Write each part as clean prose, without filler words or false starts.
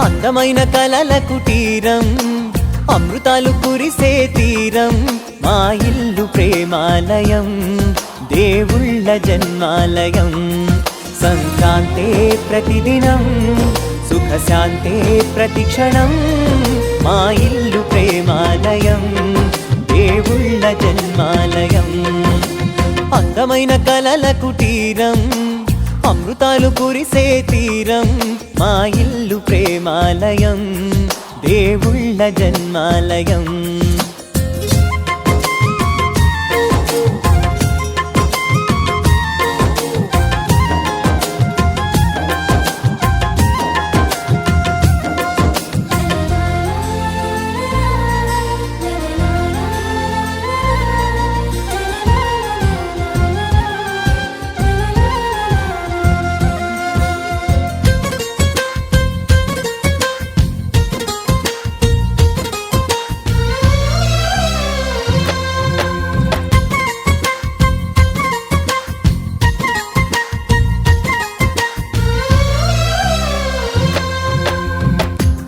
అందమైన కలల కుటీరం, అమృతాలు కురిసే తీరం, మా ఇల్లు ప్రేమాలయం, దేవుళ్ళ జన్మాలయం. సంక్రాంతే ప్రతిదినం, సుఖశాంతే ప్రతిక్షణం, మా ఇల్లు ప్రేమాలయం, దేవుళ్ళ జన్మాలయం. అందమైన కలల కుటీరం, అమృతాలు కురిసే తీరం, మా ఇల్లు ప్రేమాలయం, దేవుళ్ళ జన్మాలయం.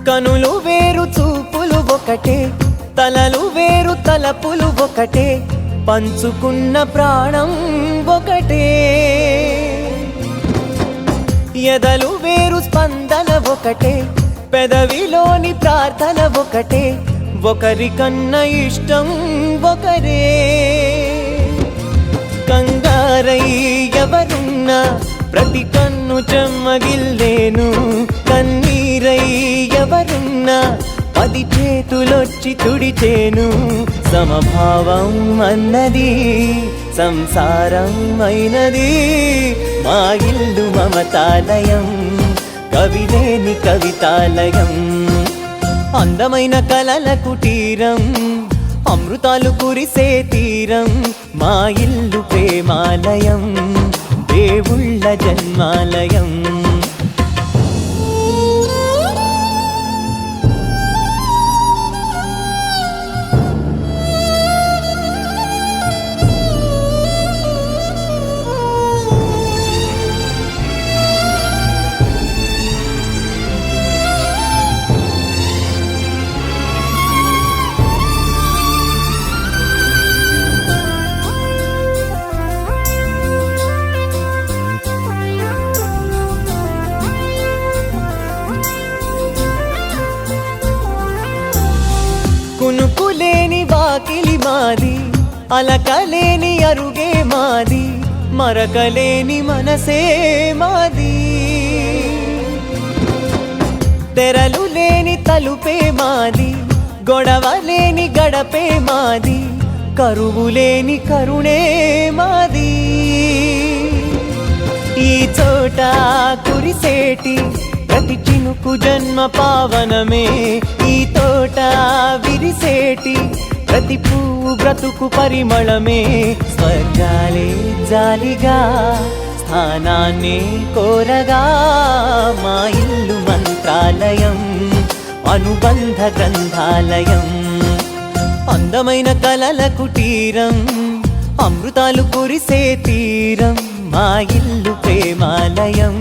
కనులు వేరు చూపులు ఒకటే, తలలు వేరు తలపులు ఒకటే, పంచుకున్న ప్రాణం ఒకటే. ఎదలు వేరు స్పందన ఒకటే, పెదవిలోని ప్రార్థన ఒకటే, ఒకరికన్నా ఇష్టం ఒకరే. కంగారై ఎవరున్నా ప్రతి కన్ను చెమ్మగిల్లేను, కన్నీరై ఎవరున్నా 10 చేతులొచ్చి తుడిచేను. సమభావం అన్నది సంసారం అయినది, మా ఇల్లు మమతాలయం, కవిలేని కవితాలయం. అందమైన కలల కుటీరం, అమృతాలు కురిసే తీరం, మా ఇల్లు ప్రేమాలయం, దేవుళ్ళ జన్మాలయం. కునుకులేని వాకిలి మాది, అలకలేని అరుగే మాది, మరకలేని మనసే మాది. తెరలు లేని తలుపే మాది, గొడవలేని గడపే మాది, కరువులేని కరుణే మాది. ఈ చోట కురిసేటి ప్రతి చినుకు జన్మ పావనమే, ఈ తోట విరిసేటి ప్రతి పువ్వు బ్రతుకు పరిమళమే. స్వర్గాలే జాలిగా స్థానాన్ని కోరగా, మా ఇల్లు మంత్రాలయం, అనుబంధ గ్రంథాలయం. అందమైన కలల కుటీరం, అమృతాలు కురిసే తీరం, మా ఇల్లు ప్రేమాలయం,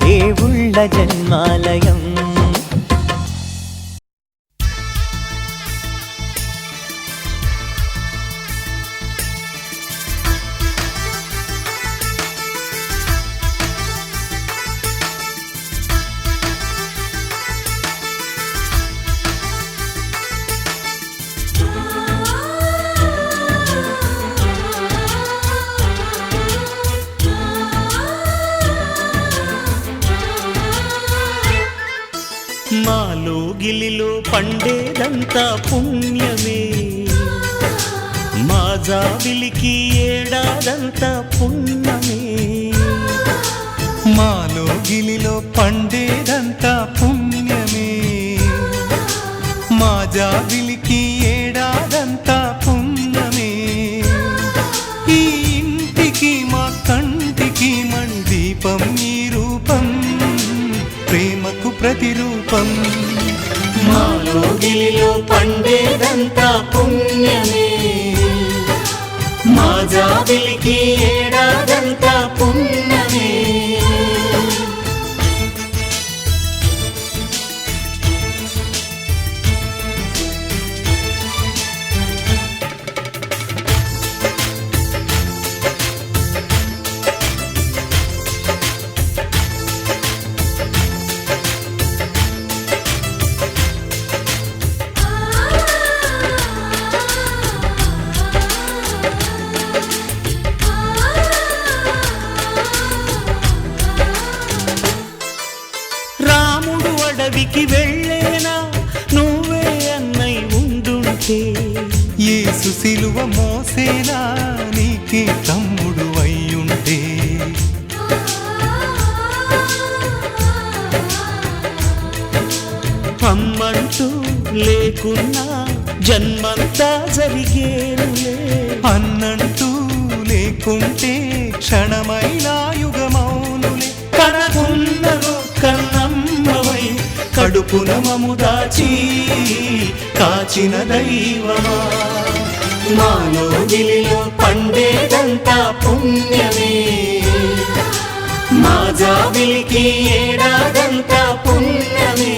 దేవుళ్ళ జన్మాలయం. లోగిలిలో పండేదంతా పుణ్యమే, మా జాబిలికి ఏడాదంతా పుణ్యమే. మాలో గిలిలో పండేదంతా పుణ్యమే, మా జాబిలికి ఏడాదంతా పుణ్యమే. ఈ ఇంటికి మా కంటికి మణి దీపం ఈ రూపం, ప్రేమకు ప్రతిరూపం. మాలో గిలిలో పండేదంతా పుణ్యమే, మా జాబిలికి ఏడాదంతా పుణ్యమే. రాముడు అడవికి వెళ్ళేనా నువ్వే అన్నై ఉండుంటే, యేసు సిలువ మోసేనా నీకే తమ్ముడు అయ్యుంటే. అమ్మంటూ లేకున్నా జన్మంతా జరిగేనులే, అన్నంటూ లేకుంటే క్షణమైనా యుగమౌనులే. కనకున్నదో కన్నమ్మవై కడుపున మము దాచి కాచిన దైవమా. మాలో గిలిలో పండేదంతా పుణ్యమే, మా జాబిలికి ఏడాదంతా పుణ్యమే.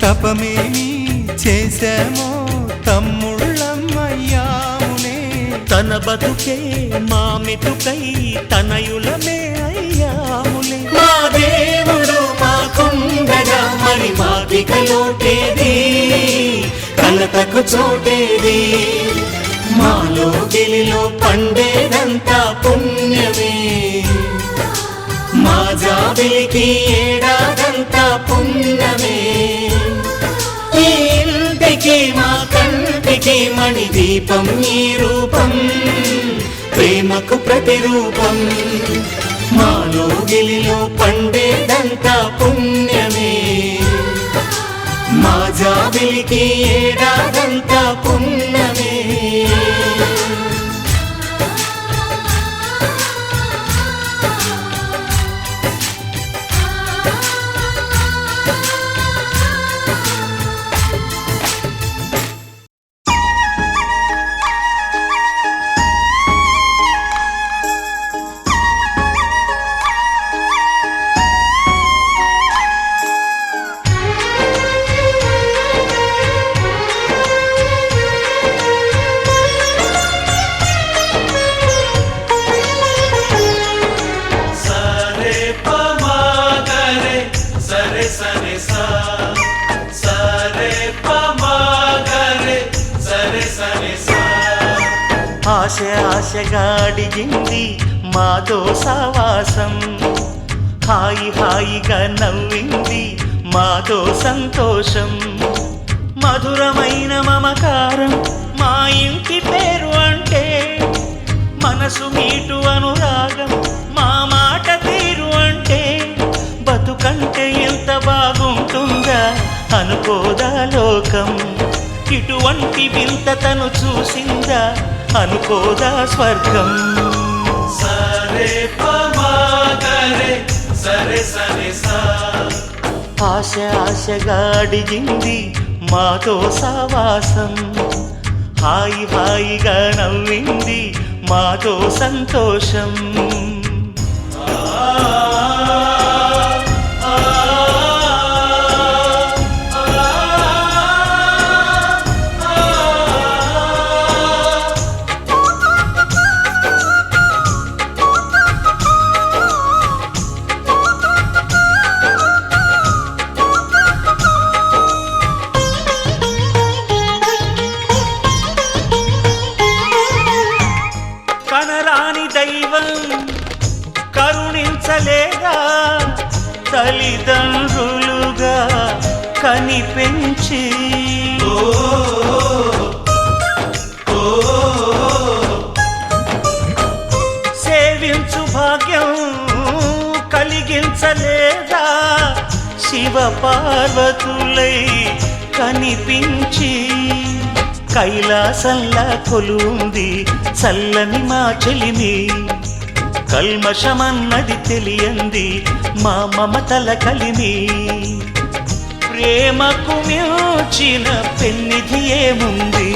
తపమేమి చేశామో తమ్ముళ్ళమ్మయ్యాములే. తన బతుకే మా మెతుకై తనయులమే అయ్యాములే. మా దేవుడు మాకుండగా మరి మాదిక లోటేది, కలతకు చోటేది. మాలో గిలిలో పండేదంతా పుణ్యమే, మా జాబిలికి ఏడాదంతా పుణ్యమే. ఈ ఇంటికి మా కంటికి మణి దీపం ఈ రూపం, ప్రేమకు ప్రతిరూపం. మాలో గిలిలో పండేదంతా పుణ్యమే, మా జాబిలికి ఏడాదంతా పుణ్యమే. ఆశ ఆశగా అడిగింది మాతో సావాసం, హాయి హాయిగా నవ్వింది మాతో సంతోషం. మధురమైన మమకారం మా ఇంటి పేరు అంటే, మనసు మీటు అనురాగం మా మాట తీరు అంటే, బతుకంటే ఎంత బాగుంటుందా అనుకోదా లోకం. ఇటువంటి వింత తను చూసిందా అనుకోదా స్వర్గం. సరే ఆశ ఆశగా అడిగింది మాతో సావాసం, హాయి హాయిగా నవ్వింది మాతో సంతోషం. కనరాని దైవం కరుణించలేదా, తల్లిదండ్రులుగా కనిపెంచి సేవించు భాగ్యం కలిగించలేదా, శివ పార్వతులై కనిపించి కైలాసంలా కొలుంది చల్లని మా చెలిమి, కల్మషమన్నది తెలియంది మా మమతల కలిమి. ప్రేమకు మించిన పెన్నిధి ఏముంది,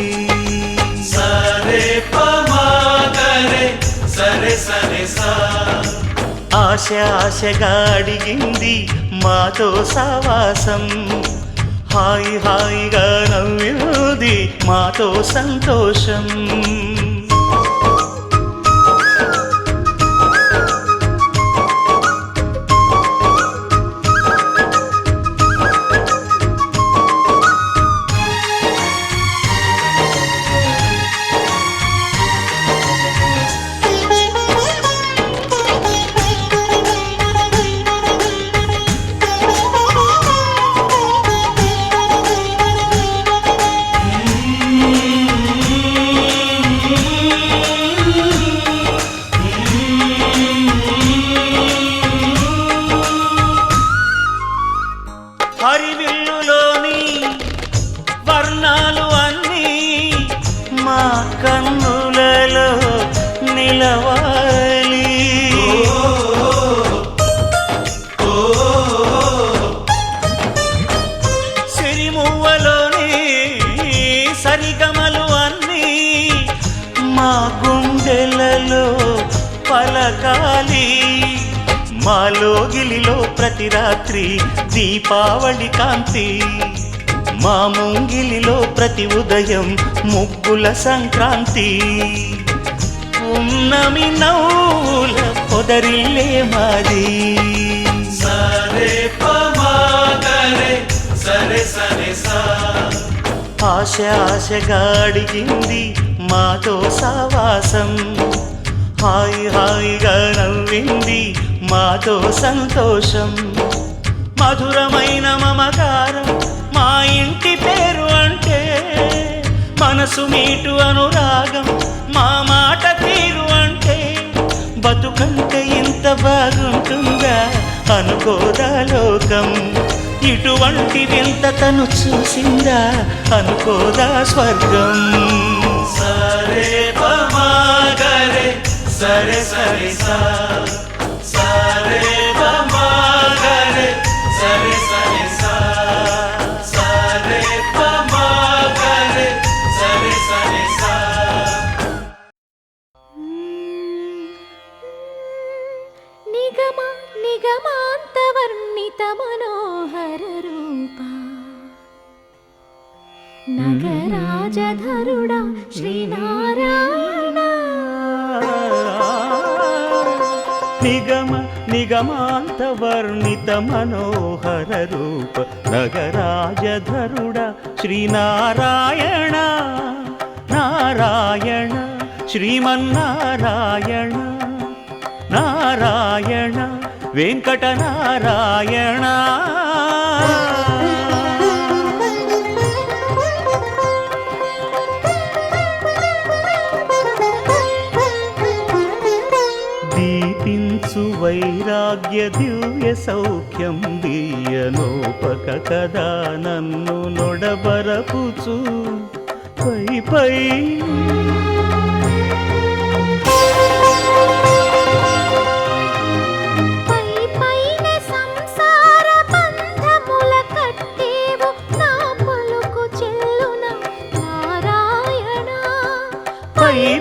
సరే పమాగరే సరే సరే సా. ఆశ ఆశగా అడిగింది మాతో సావాసం, హాయి హాయిగా నవ్వింది మాతో సంతోషం. హరివిల్లులోని వర్ణాలు అన్నీ మా కన్నులలో నిలవాలి, సిరిమువ్వలోని సరిగమలు అన్నీ మా గుండెలలో పలకాలి. మాలోగిలిలో ప్రతి రాత్రి దీపావళి కాంతి, మా ముంగిలిలో ప్రతి ఉదయం ముగ్గుల సంక్రాంతి. ఉన్నమి నవ్వుల పొదరిల్లే మాది, సరే పమాగరే సరే సరే సా. ఆశ ఆశగా అడిగింది మాతో సావాసం, హాయి హాయిగా నవ్వింది మాతో సంతోషం. మధురమైన మమకారం మా ఇంటి పేరు అంటే, మనసు మీటు అనురాగం మా మాట తీరు అంటే, బతుకంటే ఇంత బాగుంటుందా అనుకోదా లోకం, ఇటువంటి వింత తను చూసిందా అనుకోదా స్వర్గం. సరే పమాగరే సరే సరే సా, సరే పమాగరే సరే సరే సా, సరే పమాగరే సరే సరే సా. నిగమ నిగమాంతవర్ణిత మనోహర రూప, నగరాజధరుడా శ్రీనారాయణ. నిగమ నిగమాంత వర్ణిత మనోహర రూప, నగరాజధరుడ శ్రీనారాయణ. నారాయణ శ్రీమన్నారాయణ, నారాయణ వెంకటనారాయణ. దీపించు వైరాగ్య దివ్య సౌఖ్యం దీయనోపక కదా నన్ను నొడబరపుచు పై పై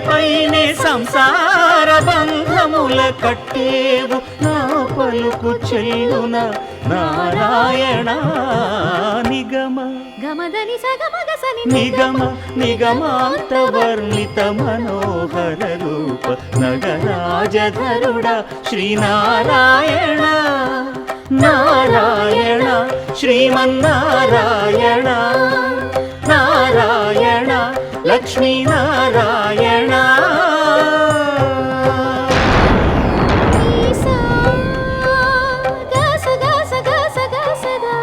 నీపైనే సంసార బంధముల కట్టేవు నా పలుకు చెల్లున నారాయణ నిగమ గమదని సగమగసని నిగమ నిగమాంత వర్ణిత మనోహర రూప నగరాజధరుడ శ్రీనారాయణ నారాయణ శ్రీమన్నారాయణ నారాయణ లక్ష్మీనారాయణ ఈసా గస గస గస గసదా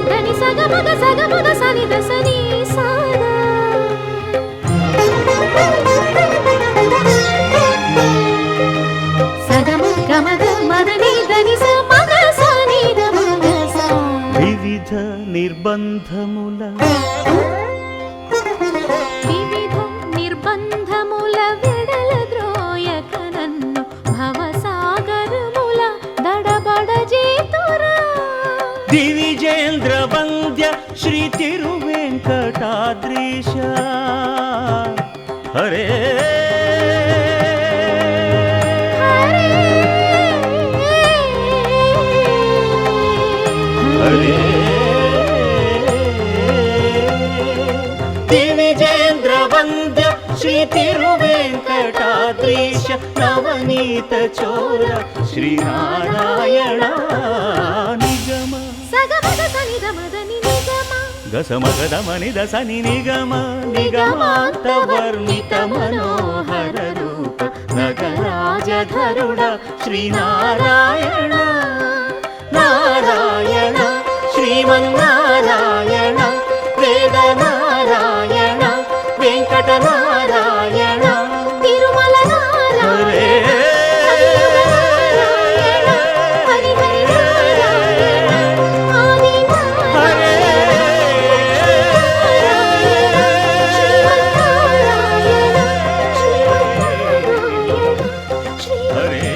దని సగమగ సని దసని సాదా సగమ గమగ మదని దని స మగ సని దమగ సా వివిధ నిర్బంధముల వివిధ నిర్బంధముల వెడల ద్రోయక నన్ను భవసాగరముల దడబడ జీతురా దివిజేంద్ర వంద్య శ్రీ తిరువెంకటాద్రీశ హరే హరే దివిజేంద్ర వంద్య శ్రీ తిరువెంకటాద్రీశ నవనీత చోర శ్రీనారాయణ నిగమ సగమగ సని దమదని నిగమ గసమగదమని దసని నిగమ నిగమాంత వర్ణిత మనోహర రూప నగరాజధరుడ శ్రీనారాయణ నారాయణ శ్రీమన్నారాయణ వేదనారాయణ వెంకటనారాయణ తిరుమల నారాయణ హరిహర నారాయణ ఆది హరే హరే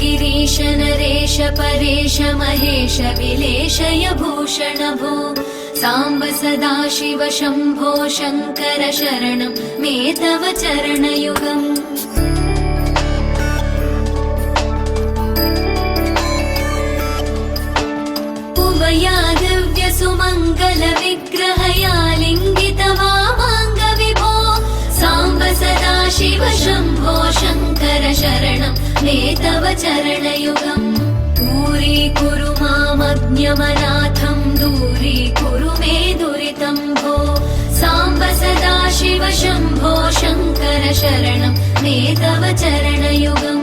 गिरीश नरेश परेश महेश विलेशय भूषण भो साम्ब सदाशिव शम्भो शङ्कर शरणं मे तव चरणयुगम् उमया दिव्य सुमङ्गल विग्रहया लिङ्गित वामाङ्ग विभो साम्ब सदाशिव शम्भो शङ्कर शरणं मे तव चरणयुगम् दूरीकुरु मामज्ञमनाथं दूरीकुरु मे दुरितं भो साम्ब सदाशिव शम्भो शङ्कर शरणं मे तव चरणयुगम्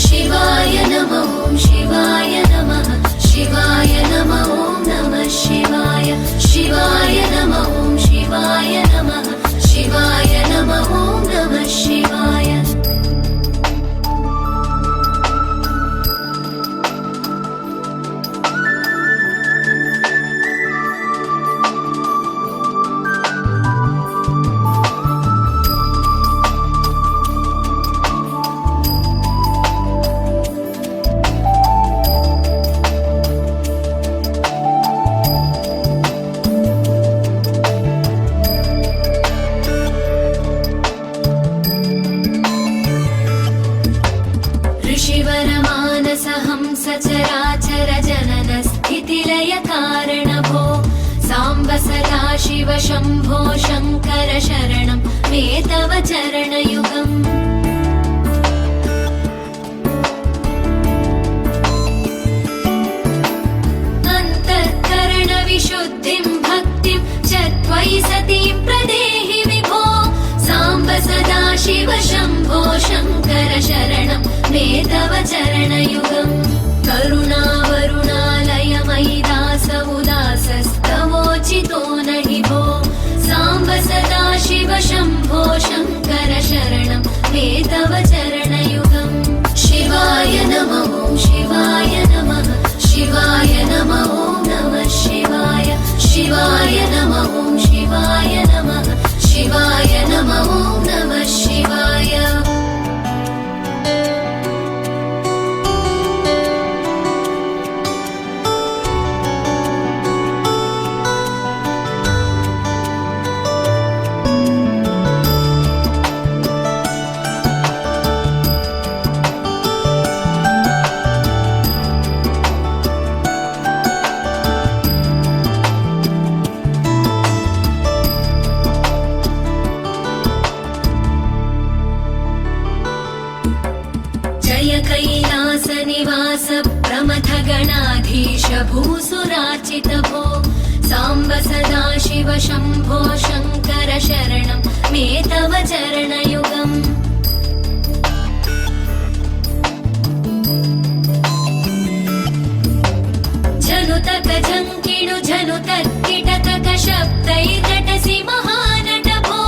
शिवाय नमः शिवाय नमः शिवाय नमः नमः शिवाय शिवाय नमः शिवाय नमः शिवाय नमः नमः शिवाय सचराचर जनन स्थितिलय कारण भो साम्ब सदाशिव शम्भो शङ्कर शरणं मे तव चरणयुगम् अन्तःकरण विशुद्धिं भक्तिं च त्वयि सतीं प्रदेहि विभो साम्ब सदाशिव शम्भो शङ्कर शरणं मे तव चरणयुगम् करुणावरुणालय मयि दास उदासस्तवोचितो नहि भो साम्ब सदाशिव शम्भो शङ्कर शरणं मे तव चरणयुगम् शिवाय नमः शिवाय नमः शिवाय नमः नमः शिवाय शिवाय नमः शिवाय नमः शिवाय नमः नमः शिवाय कैलासनिवास प्रमथ गणाधीश भूसुरार्चित भो साम्ब सदाशिव शम्भो शङ्कर शरणं मे तव चरणयुगम् जनुतक जङ्किणु जनुतत्किटतक शब्दैर्नटसि महानट भो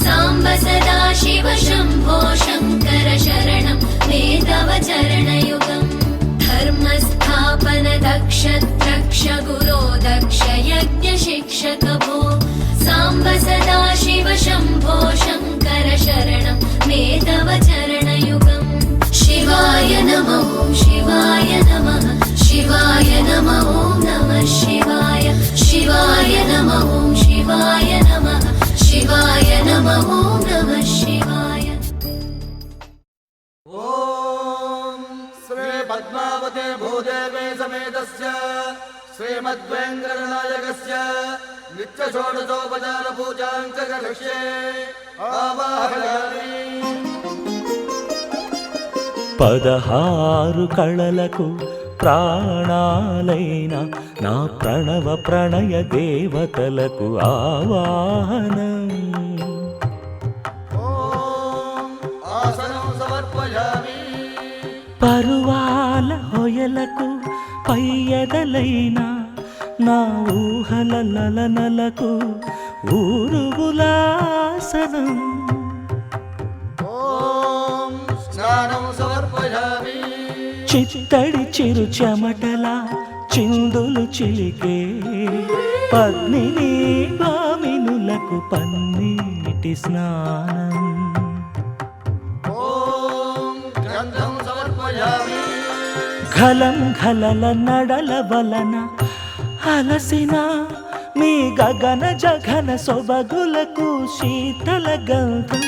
साम्ब सदाशिव शम्भो शङ्कर शरणं मे तव चरणयुगम् धर्मस्थापन दक्ष द्रक्ष गुरो दक्ष यज्ञ शिक्षक भो साम्ब सदाशिव शम्भो शङ्कर शरणं मे तव चरणयुगम् शिवाय नमः शिवाय नमः शिवाय नमः नमः शिवाय शिवाय नमः शिवाय नमः शिवाय नमः नमः शिवाय पद्मावते भूदेवे समेतस्य श्रीमद्वेङ्कटनायकस्य नित्यषोडशोपचार पूजां करिष्ये आवाहयामि పదహారు కళలకు ప్రాణాలైన నా ప్రణవ ప్రణయ దేవతలకు ఆవాహనం ఆసనం సమర్పయామి పరువాల హొయలకు పయ్యదలైన నా ఊహల లలనలకు ఊరుగులాసనం. ఓం స్నానం సమర్పయామి. చిత్తడి చిరు చెమటలా చిందులు చిలికే పద్మిని భామినులకు పన్నీటి స్నానం. ఓం గంధం సమర్పయామి. ఘలం ఘలల నడల వలన అలసిన మీ గగన జఘన సొబగులకు శీతల గంధం.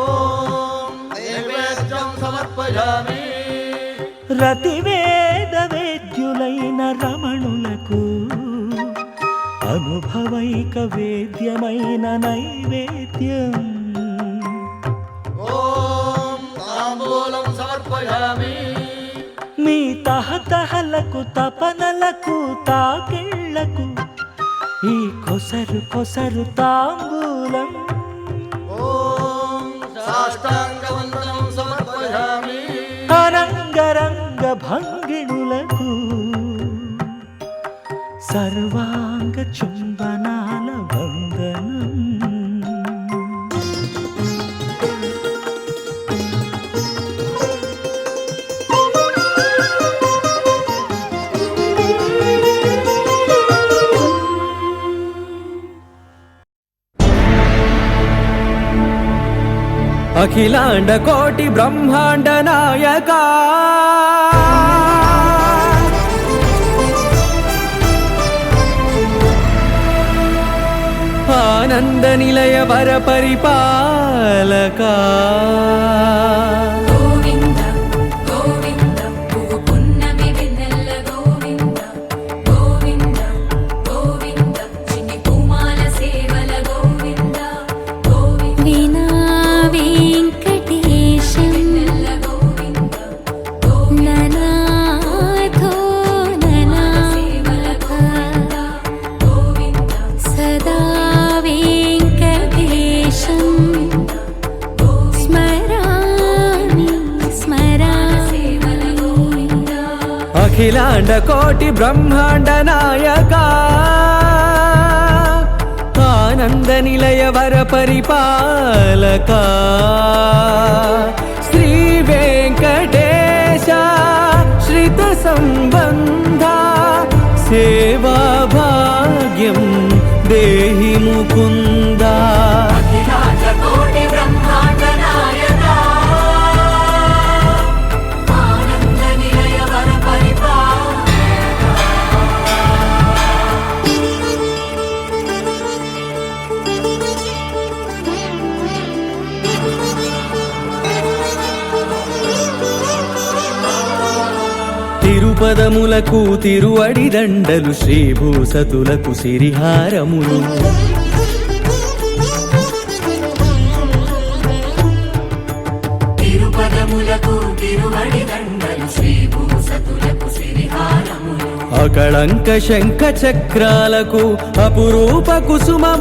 ఓం నైవేద్యం సమర్పయామి. రతివేద వేద్యులైన రమణులకు అనుభవైక వేద్యమైన నైవేద్యం. ఓం తాంబూలం సమర్పయామి. మీ తహతహలకు తపనలకు తాకిళ్లకు ఈ కొసరు కొసరు తాంబూలం. ఓం సాష్టాంగ వందనం సమర్పయామి. అనంగరంగ భంగిణులకు సర్వాంగ చుంబనాల వందనం. అఖిలాండ కోటి బ్రహ్మాండ నాయక ఆనంద నిలయ వర పరిపాలక గోవింద గోవింద పువ్వు పున్నమి వెన్నెల గోవింద గోవింద గోవింద చిన్ని పూమాల సేవల గోవింద గోవింద వినా వెంకటేశం వెన్నెల గోవింద గోవింద ననాథో ననాథ గోవింద సదా వెంకటేశం స్మరామి స్మరామి. అఖిలాండ కోటి బ్రహ్మాండ నాయక ఆనంద నిలయ వర పరిపాలక శ్రీ వెంకటేశ శ్రిత సంబంధ సేవా భాగ్యం దేహి ముకుంద. అఖిలాండ కోటి బ్రహ్మాండ నాయక ఆనంద నిలయ వర తిరుపదములకు తిరువడి దండలు శ్రీభూసతులకు సిరిహారములు తిరుపదములకు తిరువడి దండలు శ్రీభూసతులకు సిరిహారములు అకళంక శంఖ చక్రాలకు అపురూప కుసుమమాలికలు.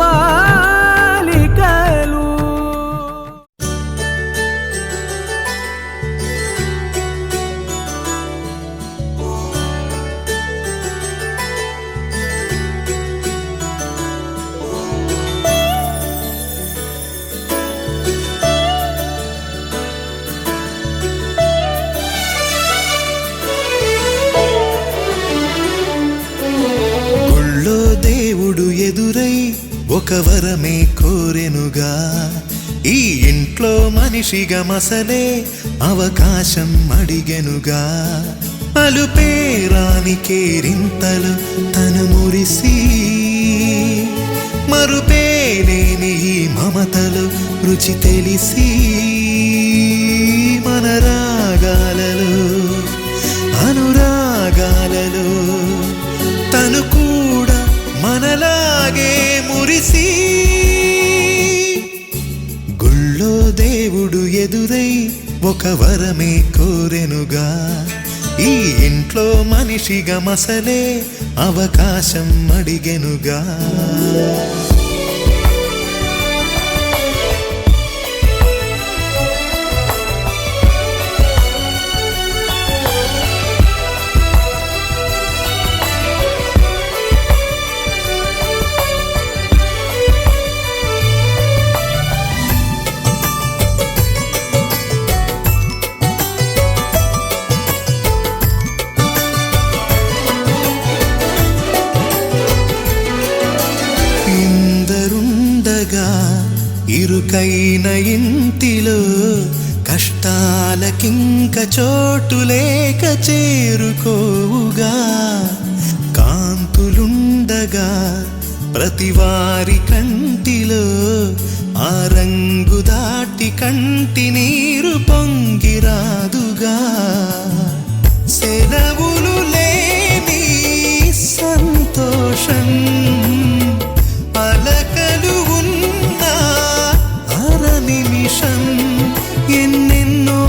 గుళ్ళో దేవుడు ఎదురై ఒక వరమే కోరెనుగా. ఈ ఇంట్లో మనిషిగా మసలే అవకాశం అడిగెనుగా. అలుపేరాని కేరింతలు తను మురిసి మరుపేలేని ఈ మమతలు రుచి తెలిసి మన రాగాలలో అనురాగాలలో తను కూడా మనలాగే మురిసి. గుళ్ళో దేవుడు ఎదురై ఒక వరమే కోరెనుగా. ఈ ఇంట్లో మనిషిగా మసలే అవకాశం అడిగెనుగా. ప్రతివారి కంటిలో ఆ రంగు దాటి కంటి నీరు పొంగిరాదుగా సెలవులు లేని సంతోషం అలకలు ఉన్న అర నిమిషం ఎన్నెన్నో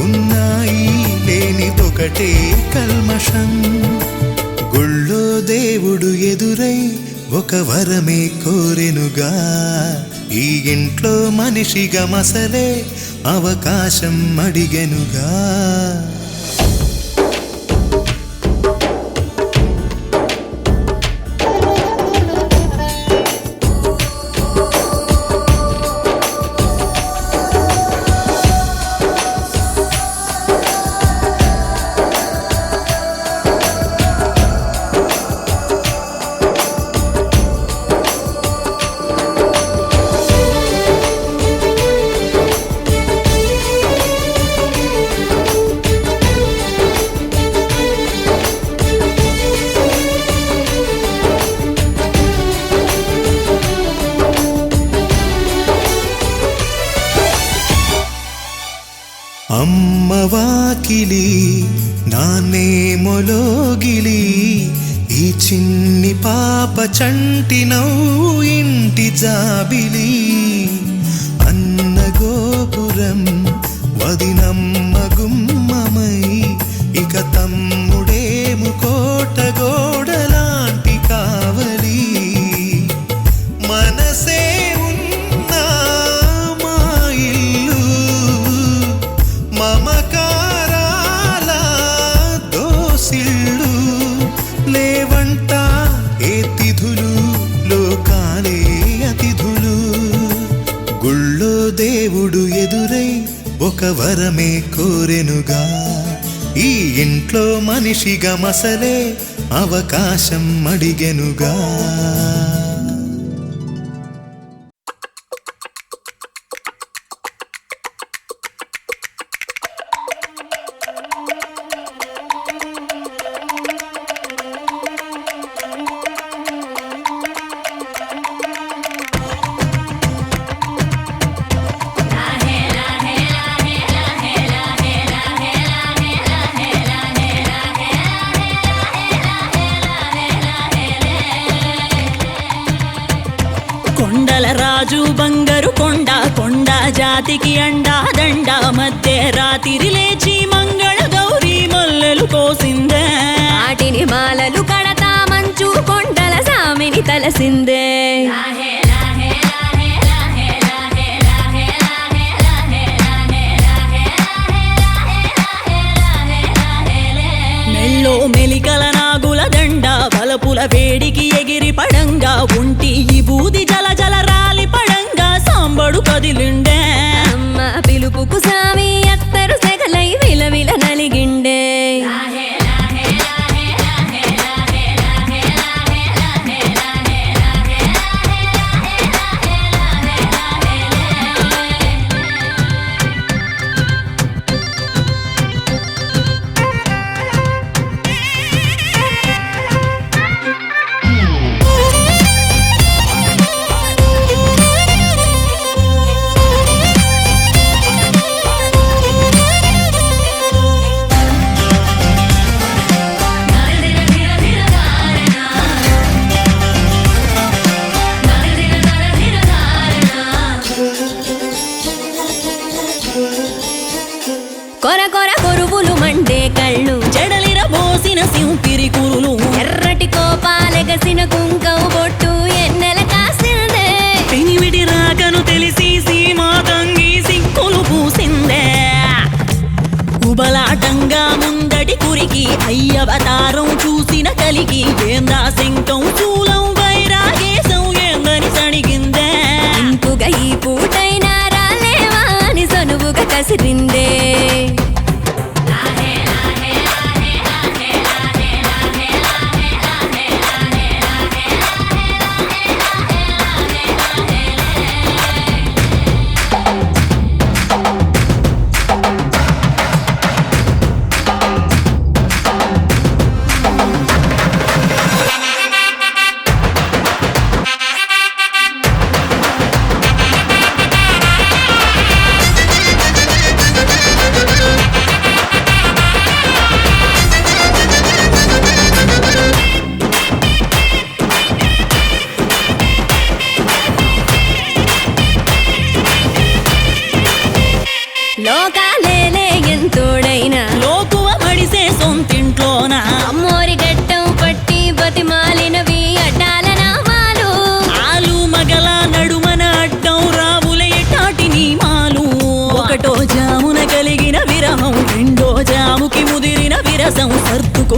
ఉన్నాయి లేనిదొకటే కల్మషం గుళ్ళో దేవుడు ఎదురై ఒక వరమే కోరెనుగా ఈ ఇంట్లో మనిషిగా మసలే అవకాశం అడిగెనుగా అమ్మ వాకిలి నాన్నే మొలోగిలి ఈ చిన్ని పాప చంటి నవ్వు ఇంటి జాబిలి అన్న గోపురం వదినమ్మ గుమ్మమై ఇక తమ్ముడేము కోట గోడలాంటి కావలి మనసే ఉన్నా మా ఇల్లు మమకారాల దోసిళ్ళు లేవంట ఏ తిథులు లోకాలే అతిథులు గుళ్ళో దేవుడు ఎదురై ఒక వరమే కోరెనుగా ఈ ఇంట్లో మనిషిగా మసలే అవకాశం అడిగెనుగా కొండల రాజు బంగారు కొండ కొండ జాతికి అండా దండ మధ్య రాత్రి లేచి మంగళ గౌరీ మల్లెలు కోసిందే వాటిని మాలలు కడతా మంచు కొండల సామిని తలసిందే మెల్లో మెలికల నాగుల దండ బలపుల వేడికి ఎగిరి పడంగా ఉంటి ఈ బూది జల జల రాలి పడంగా సాంబడు కదిలిండే అమ్మ పిలుపుకు సామి అత్తరు సెగలై విలవిల నలిగిండే కొర కొర కొరువులు మండే కళ్ళు జడలిర బోసిన సింపిరి కురులు ఎర్రటి కోపాలెగసిన కుంకవు బొట్టు ఎన్నెల కాసిందే పెనివిడి రాకను తెలిసి సీమా తంగి సిక్కులు పూసిందే ఉబలాటంగా ముందటి కురికి అయ్యవతారం చూసిన కలిగి ఏందా శంకం చూలం వైరాగేశం ఏందని సడిగిందే ఇంపుగా ఈ పూటైనా రాలేవా అని సనువుగా కసిరిందే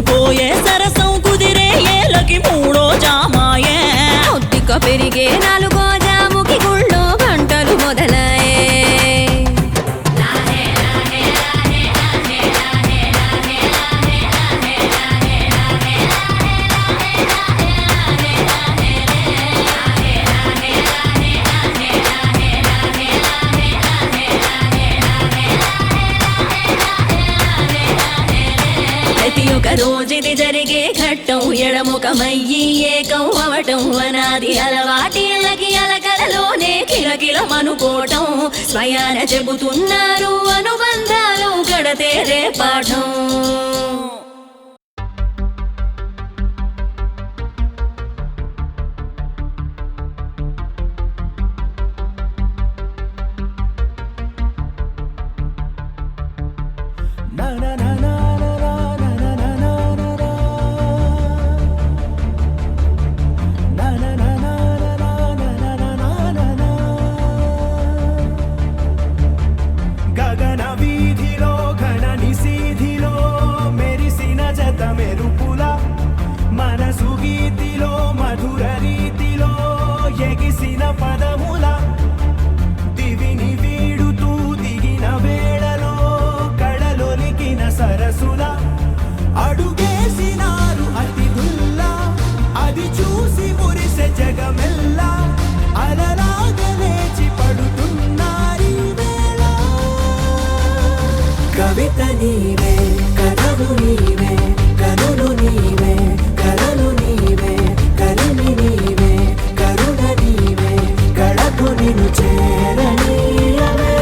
పోయే సరసం కుదిరే ఏలకి మూడో జామాయే ఒత్తిక పెరిగే నాలుగో జాముకి గుళ్ళో గంటలు మొదలయ్యే ప్రతి ఒక్క రోజుది జరిగే ఘట్టం ఎడముఖమయ్యి ఏకం అవటం అనాది అలవాటిళ్ళకి అలకలలోనే కిలకిలమనుకోవటం స్వయాన చెబుతున్నారు అనుబంధాలు గడతేరే పాఠం na na na na గగన వీధిలో ఘన నిశీధిలో మెరిసిన జత మెరుపుల మనసు గీతిలో మధుర రీతిలో ఎగిసిన పదముల దివిని వీడుతూ దిగిన వేళలో కడలొలికిన సరసుల అడుగేసినారు అతిథుల్లా అది చూసి మురిసె జగమెల్లా అలలాగా లేచి పడుతున్నారీ వేళ కవిత నీవే కథలు నీవే కనులు నీవే కలలు నీవే కలిమి నీవే కరుణ నీవే కళకు నిన్ను చేరనీయవే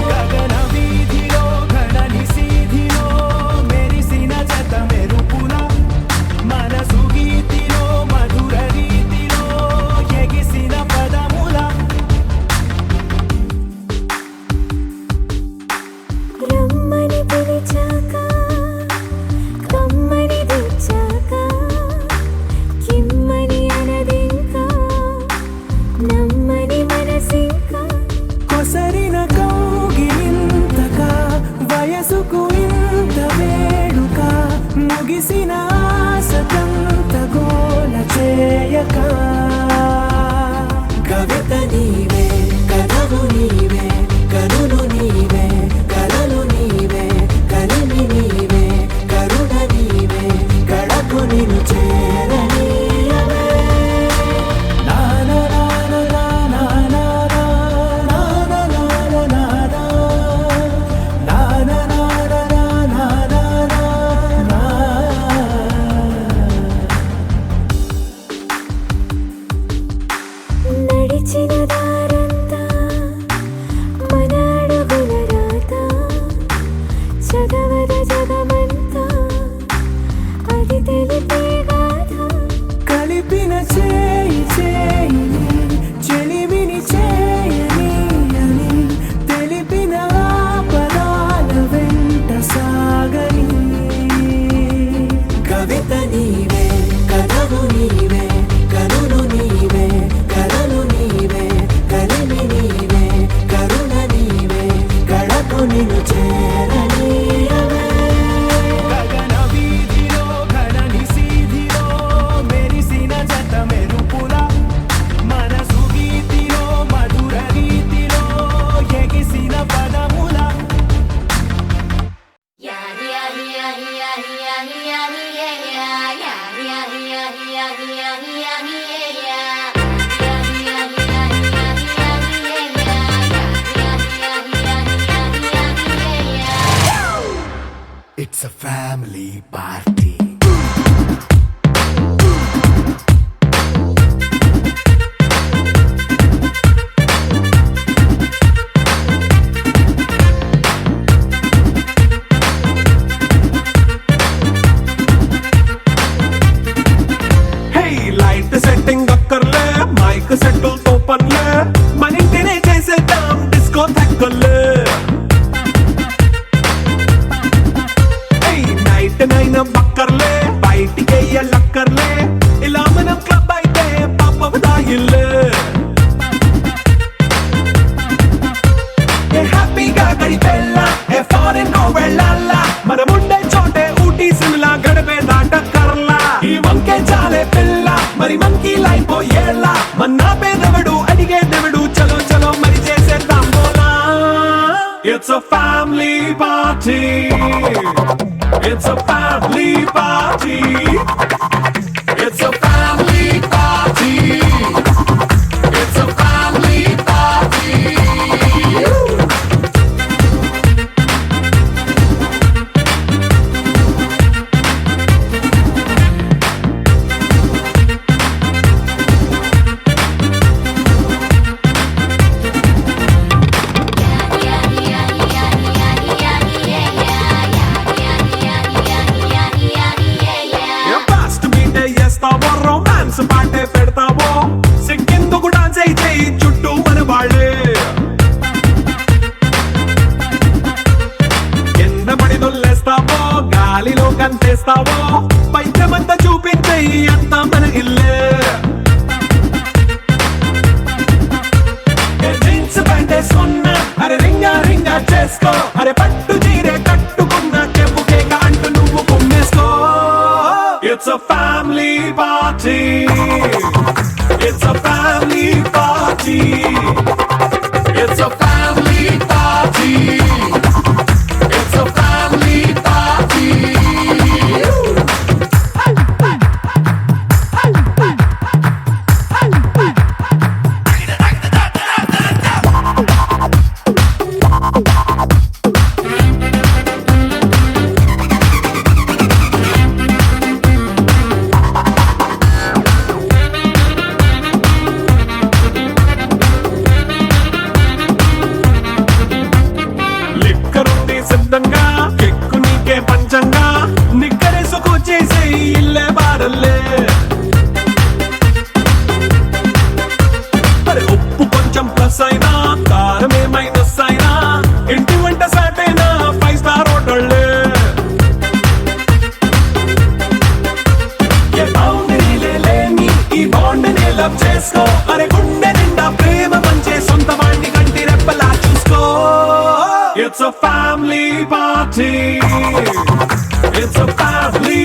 గగన వీధిలో ఘన నిశీధిలో మెరిసిన జత మెరుపుల మనసు గీతిలో మధుర రీతిలో ఎగిసిన పదముల రమ్మని పిలిచాక కమ్మని తెచ్చాక కిమ్మని అనదింకా నమ్మని మనసింకా కొసరిన కౌగిలింతగా వయసుకు ఇంత వేడుక ముగిసిన ఆశతంత గోల చేయక కవిత నీవే కథలు నీవే కనులు నీవే కలలు నీవే కలిమి నీవే కరుణ నీవే కళకు నిన్ను చేరనీయవే నా నా నా నా నా నడిచిన దారంతా మన అడుగుల రాత చదవద జగమంతా అది తెలిపే గాథ కలిపిన చేయి చేయిని చెలిమిని చేయని అని తెలిపిన పదాల వెంట సాగని కవిత నీవే కథలు నీవే కనులు నీవే కలలు నీవే కలిమి నీవే కరుణ నీవే కళకు నిన్ను చేరనీయవే గగన వీధిలో ఘన నిశీధిలో మెరిసిన జత మెరుపుల మనసు గీతిలో మధుర రీతిలో ఎగిసిన పదముల It's a family party. Hey, light setting అక్కర్లే మైక్ సెట్టుల్ తో పర్లే మన ఇంటినే చేసేద్దాం డిస్కో తక్కర్లే నైట్ నైన్ బక్కర్లే బయటికి లక్కర్లే ఇలా మనం క్లబ్ అయితే పాప దాయిల్లే హ్యాపీగా గడిపెళ్ళ ఏ ఫారెన్ వెళ్ళాలా మనం ఉండే చోటే ఊటీ సిమ్లా గడప పిల్ల మరి మంకీ లైఫ్ ఏళ్ళ మన్నా పేదవడు అడిగేదెవడు చలో చలో మరి చేసేద్దాం బోలా It's a family party It's a family party It's a family party It's a family party fast బీటే చేస్తావో రొమాన్స్ పాటే పెడతావో సిగ్గెందుకు డాన్స్ అయితే చుట్టూ మన వాళ్ళే కింద పడి దొల్లేస్తావో గాలిలో కంతేస్తావో పైత్యమంతా చూపించే అంతా మన ఇల్లే జీన్స్ ప్యాంటే సున్నా అరే రింగా రింగా చేసుకో అరే పట్టు చీరే కట్టుకున్న చెప్పు కేక అంటూ నువ్వు కుమ్మేసుకో It's a family party It's a family party It's a family party It's a family party లిక్కరుంది సిద్ధంగా కెక్కు నీకే పంచంగా నిక్కరేసుకు చేసే ఇల్లే బారల్లే మరి ఉప్పు కొంచెం ప్లస్ అయినా కారమే మైనస్ అయినా ఇంటి వంట సాటైనా 5 స్టార్ హోటళ్ళే ఏ బౌండరీలే లేని ఈ బాండ్ ని లవ్ చేసుకో అరే గుండె నిండా ప్రేమ పంచే సొంత వాణ్ణి కంటి రెప్పలా చూసుకో It's a family party It's a family